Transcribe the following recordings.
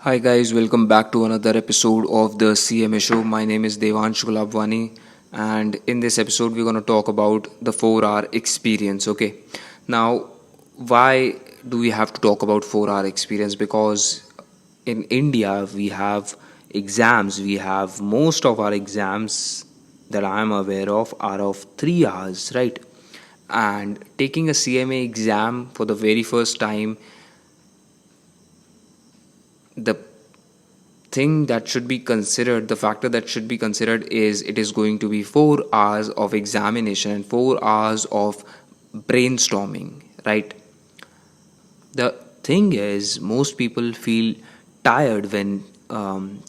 Hi guys, welcome back to another episode of the CMA Show. My name is Devansh Gulabwani, and in this episode we're going to talk about the 4-hour experience. Okay, now why do we have to talk about 4-hour experience? Because in India we have exams. We have most of our exams that I am aware of are of 3 hours, right? And taking a CMA exam for the very first time, the thing that should be considered, the factor that should be considered is it is going to be 4 hours of examination and 4 hours of brainstorming, right? The thing is, most people feel tired when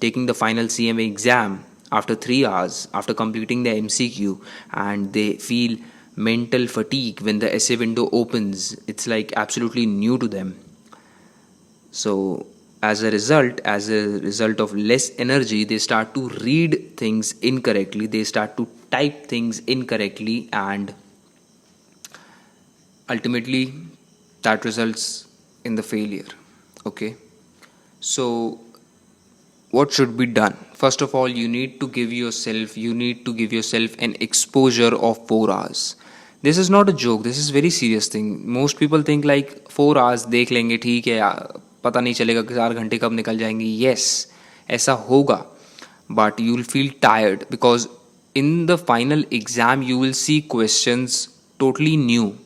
taking the final CMA exam after 3 hours, after completing the MCQ, and they feel mental fatigue when the essay window opens. It's like absolutely new to them. So as a result of less energy, they start to read things incorrectly, they start to type things incorrectly, and ultimately that results in the failure. Okay, so what should be done? First of all, you need to give yourself an exposure of 4 hours. This is not a joke, this is very serious thing. Most people think like 4 hours देख लेंगे, ठीक है पता नहीं चलेगा कि 4 घंटे कब निकल जाएंगे. Yes, ऐसा होगा, but you will feel tired because in the final exam you will see questions totally new,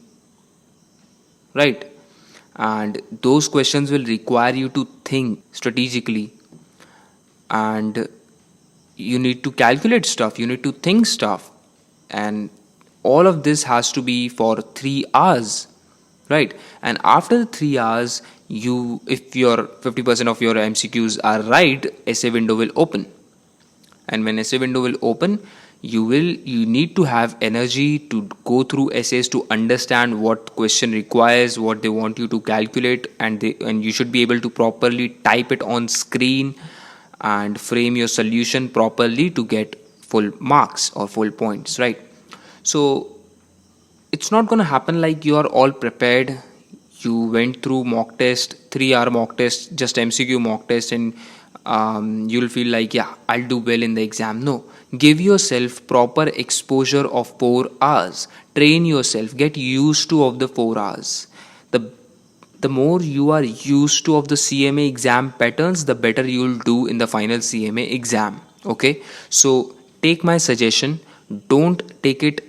right? And those questions will require you to think strategically, and you need to calculate stuff, you need to think stuff, and all of this has to be for 3 hours, right? And after the 3 hours, you if your 50% of your MCQs are right, essay window will open. And when essay window will open, you need to have energy to go through essays, to understand what question requires, what they want you to calculate, and you should be able to properly type it on screen and frame your solution properly to get full marks or full points, right? So it's not going to happen like you are all prepared, you went through mock test, 3 hour mock test, just MCQ mock test, and you'll feel like, yeah, I'll do well in the exam. No, give yourself proper exposure of 4 hours, train yourself, get used to of the 4 hours. The the more you are used to of the CMA exam patterns, the better you'll do in the final CMA exam. Okay, so take my suggestion, don't take it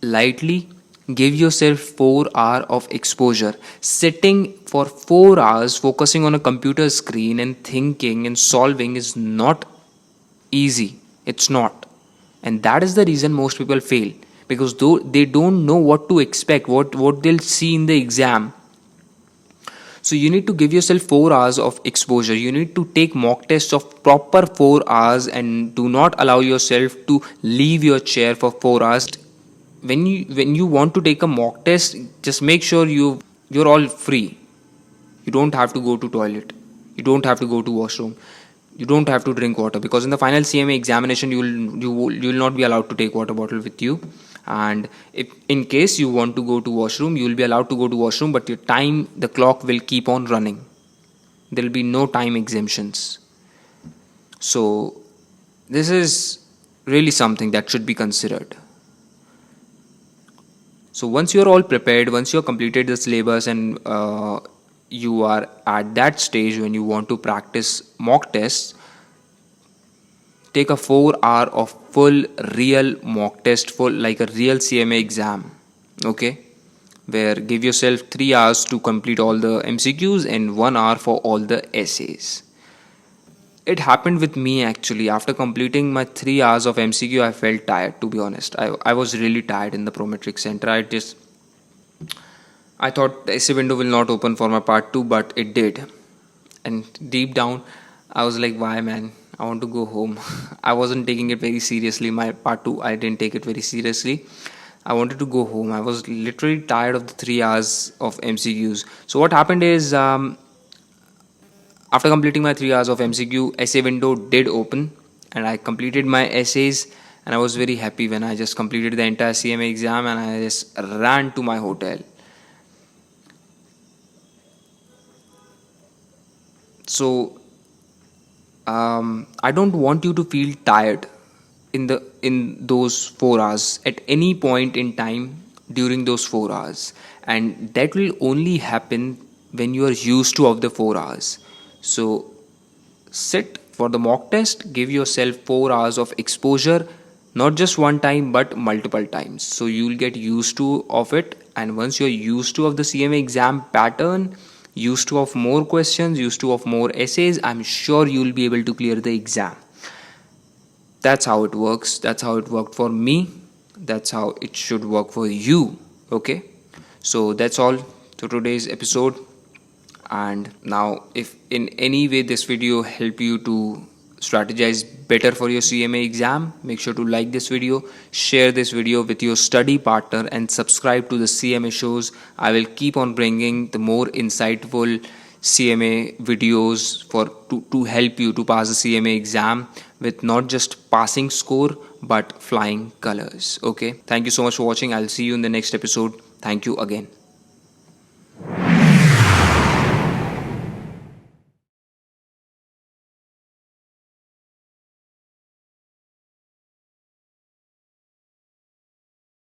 lightly. Give yourself 4 hours of exposure. Sitting for 4 hours focusing on a computer screen and thinking and solving is not easy. It's not. And that is the reason most people fail, because though they don't know what to expect, what they'll see in the exam. So you need to give yourself 4 hours of exposure. You need to take mock tests of proper 4 hours, and do not allow yourself to leave your chair for 4 hours. When you want to take a mock test, just make sure you're all free. You don't have to go to toilet, you don't have to go to washroom, you don't have to drink water, because in the final CMA examination you will not be allowed to take water bottle with you. And if in case you want to go to washroom, you will be allowed to go to washroom, but the clock will keep on running. There will be no time exemptions. So this is really something that should be considered. So once you're all prepared, once you've completed the syllabus, and you are at that stage when you want to practice mock tests, take a 4 hour of full real mock test, full like a real CMA exam. Okay, where give yourself 3 hours to complete all the MCQs and 1 hour for all the essays. It happened with me actually. After completing my 3 hours of MCQ, I felt tired, to be honest. I was really tired in the Prometric Center. I thought the essay window will not open for my part 2, but it did. And deep down, I was like, why, man? I want to go home. I wasn't taking it very seriously. My part 2, I didn't take it very seriously. I wanted to go home. I was literally tired of the 3 hours of MCQs. So, what happened is, after completing my 3 hours of MCQ, essay window did open, and I completed my essays. And I was very happy when I just completed the entire CMA exam, and I just ran to my hotel. So I don't want you to feel tired in those 4 hours at any point in time during those 4 hours, and that will only happen when you are used to of the 4 hours. So sit for the mock test, give yourself 4 hours of exposure, not just one time but multiple times, so you'll get used to of it. And once you're used to of the CMA exam pattern, used to of more questions, used to of more essays, I'm sure you'll be able to clear the exam. That's how it works. That's how it worked for me. That's how it should work for you. Okay, so that's all to today's episode. And now, if in any way this video help you to strategize better for your CMA exam, make sure to like this video, share this video with your study partner, and subscribe to the CMA shows. I will keep on bringing the more insightful CMA videos to help you to pass the CMA exam with not just passing score but flying colors. Okay, thank you so much for watching. I'll see you in the next episode. Thank you again.